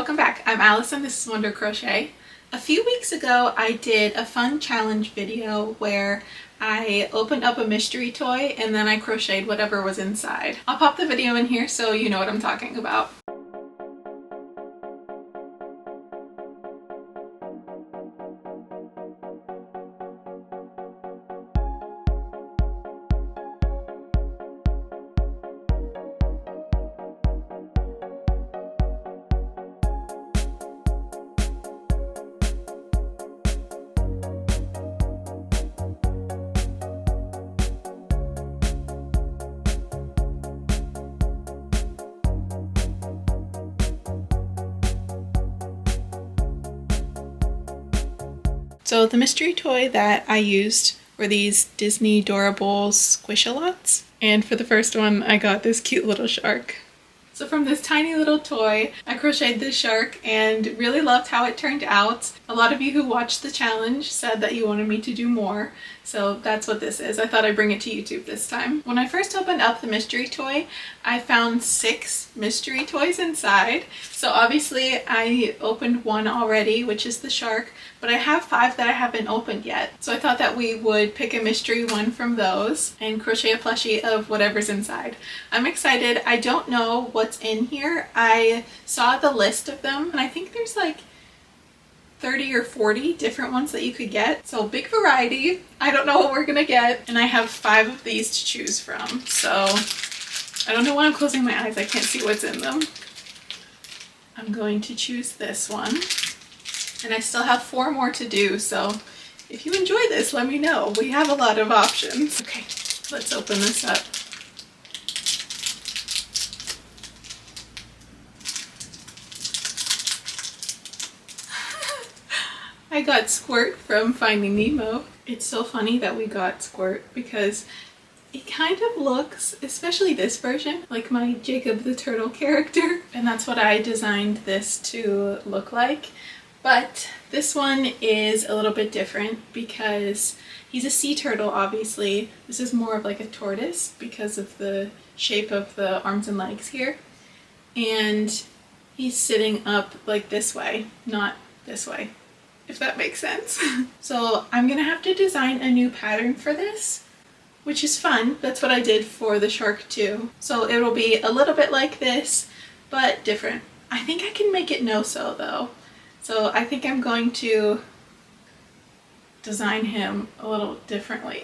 welcome back. I'm Allison, this is Wonder Crochet. A few weeks ago I did a fun challenge video where I opened up a mystery toy and then I crocheted whatever was inside. I'll pop the video in here so you know what I'm talking about. So the mystery toy that I used were these Disney Adorable Squish-a-Lots. And for the first one, I got this cute little shark. So from this tiny little toy, I crocheted this shark and really loved how it turned out. A lot of you who watched the challenge said that you wanted me to do more, so that's what this is. I thought I'd bring it to YouTube this time. When I first opened up the mystery toy, I found 6 mystery toys inside. So obviously I opened one already, which is the shark, but I have 5 that I haven't opened yet. So I thought that we would pick a mystery one from those and crochet a plushie of whatever's inside. I'm excited. I don't know what's in here. I saw the list of them and I think there's like 30 or 40 different ones that you could get. So big variety. I don't know what we're gonna get. And I have 5 of these to choose from. So I don't know why I'm closing my eyes. I can't see what's in them. I'm going to choose this one. And I still have 4 more to do. So if you enjoy this, let me know. We have a lot of options. Okay, let's open this up. I got Squirt from Finding Nemo. It's so funny that we got Squirt because it kind of looks, especially this version, like my Jacob the Turtle character. And that's what I designed this to look like. But this one is a little bit different because he's a sea turtle, obviously. This is more of like a tortoise because of the shape of the arms and legs here. And he's sitting up like this way, not this way, if that makes sense. So I'm gonna have to design a new pattern for this, which is fun. That's what I did for the shark too. So it'll be a little bit like this, but different. I think I can make it no-sew though. So I think I'm going to design him a little differently.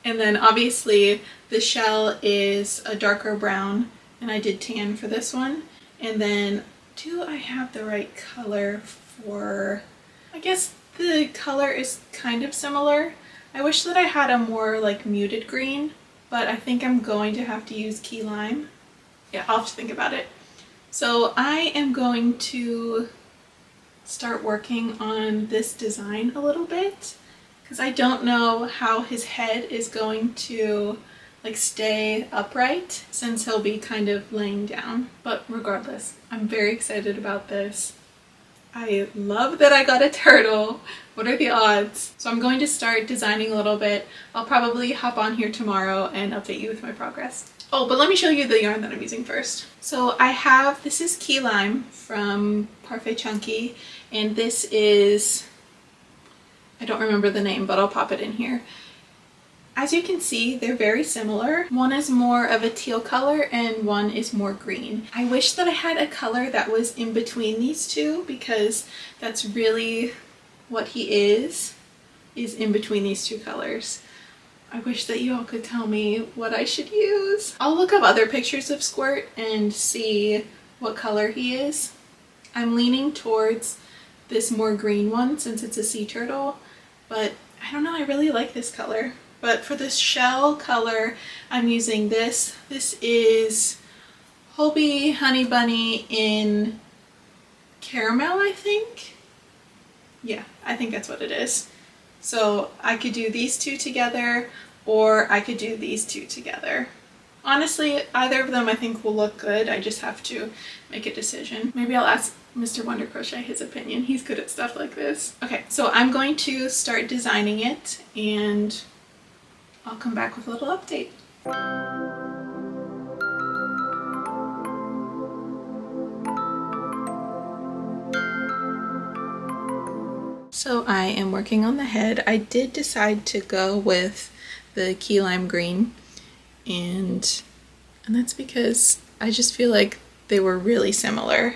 And then obviously the shell is a darker brown and I did tan for this one. And then do I have the right color for, I guess the color is kind of similar. I wish that I had a more like muted green, but I think I'm going to have to use key lime. Yeah, I'll have to think about it. So I am going to start working on this design a little bit because I don't know how his head is going to like stay upright since he'll be kind of laying down. But regardless, I'm very excited about this. I love that I got a turtle. What are the odds? So I'm going to start designing a little bit. I'll probably hop on here tomorrow and update you with my progress. Oh, but let me show you the yarn that I'm using first. So I have, this is Key Lime from Parfait Chunky, and this is, I don't remember the name, but I'll pop it in here. As you can see, they're very similar. One is more of a teal color and one is more green. I wish that I had a color that was in between these two because that's really what he is in between these two colors. I wish that you all could tell me what I should use. I'll look up other pictures of Squirt and see what color he is. I'm leaning towards this more green one since it's a sea turtle, but I don't know, I really like this color. But for the shell color, I'm using this. This is Hobie Honey Bunny in caramel, I think. Yeah, I think that's what it is. So I could do these two together or I could do these two together. Honestly, either of them I think will look good. I just have to make a decision. Maybe I'll ask Mr. Wonder Crochet his opinion. He's good at stuff like this. Okay, so I'm going to start designing it and I'll come back with a little update. So I am working on the head. I did decide to go with the key lime green, and that's because I just feel like they were really similar.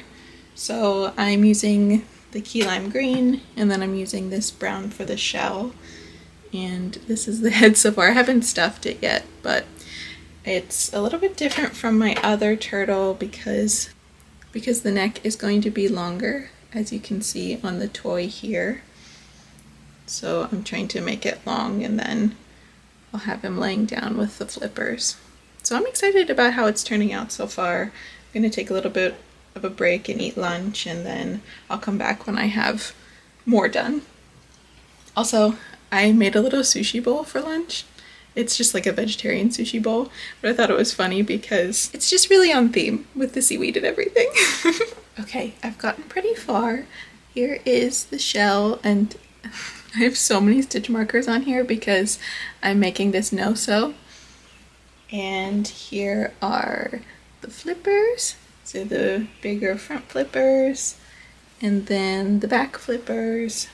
So I'm using the key lime green, and then I'm using this brown for the shell, and this is the head so far. I haven't stuffed it yet, but it's a little bit different from my other turtle because the neck is going to be longer, as you can see on the toy here. So I'm trying to make it long, and then I'll have him laying down with the flippers. So I'm excited about how it's turning out so far. I'm going to take a little bit of a break and eat lunch, and then I'll come back when I have more done. Also, I made a little sushi bowl for lunch. It's just like a vegetarian sushi bowl, but I thought it was funny because it's just really on theme with the seaweed and everything. Okay, I've gotten pretty far. Here is the shell, and I have so many stitch markers on here because I'm making this no-sew. And here are the flippers, so the bigger front flippers, and then the back flippers.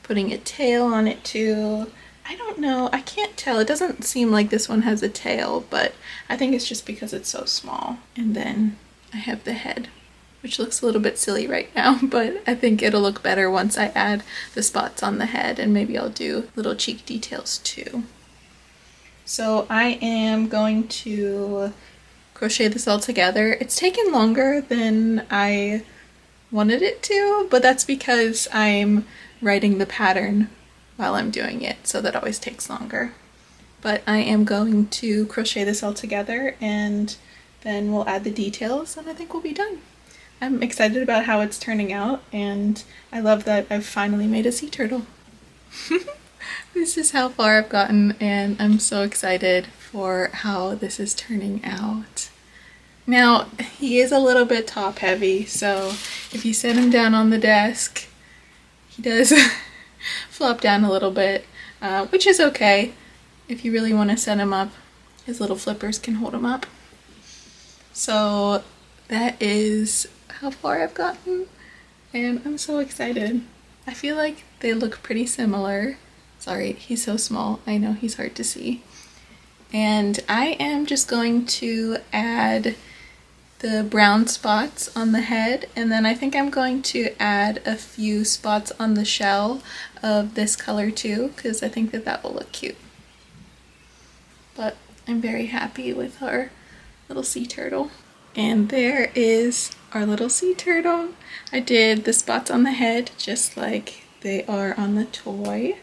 Putting a tail on it too. I don't know, I can't tell. It doesn't seem like this one has a tail, but I think it's just because it's so small. And then I have the head, which looks a little bit silly right now, but I think it'll look better once I add the spots on the head, and maybe I'll do little cheek details too. So I am going to crochet this all together. It's taken longer than I wanted it to, but that's because I'm writing the pattern while I'm doing it, so that always takes longer. But I am going to crochet this all together, and then we'll add the details, and I think we'll be done. I'm excited about how it's turning out, and I love that I've finally made a sea turtle. This is how far I've gotten, and I'm so excited for how this is turning out. Now, he is a little bit top heavy, so if you set him down on the desk, he does flop down a little bit, which is okay. If you really want to set him up, his little flippers can hold him up. So that is how far I've gotten, and I'm so excited. I feel like they look pretty similar. Sorry, he's so small. I know he's hard to see. And I am just going to add the brown spots on the head, and then I think I'm going to add a few spots on the shell of this color too, because I think that will look cute. But I'm very happy with our little sea turtle. And there is our little sea turtle. I did the spots on the head just like they are on the toy,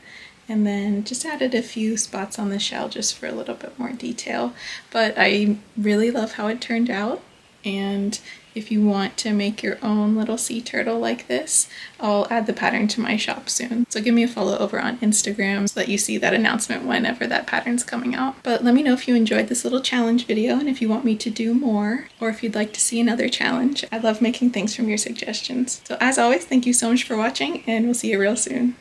and then just added a few spots on the shell just for a little bit more detail. But I really love how it turned out, and if you want to make your own little sea turtle like this, I'll add the pattern to my shop soon. So give me a follow over on Instagram so that you see that announcement whenever that pattern's coming out. But let me know if you enjoyed this little challenge video, and if you want me to do more, or if you'd like to see another challenge. I love making things from your suggestions. So as always, thank you so much for watching, and we'll see you real soon.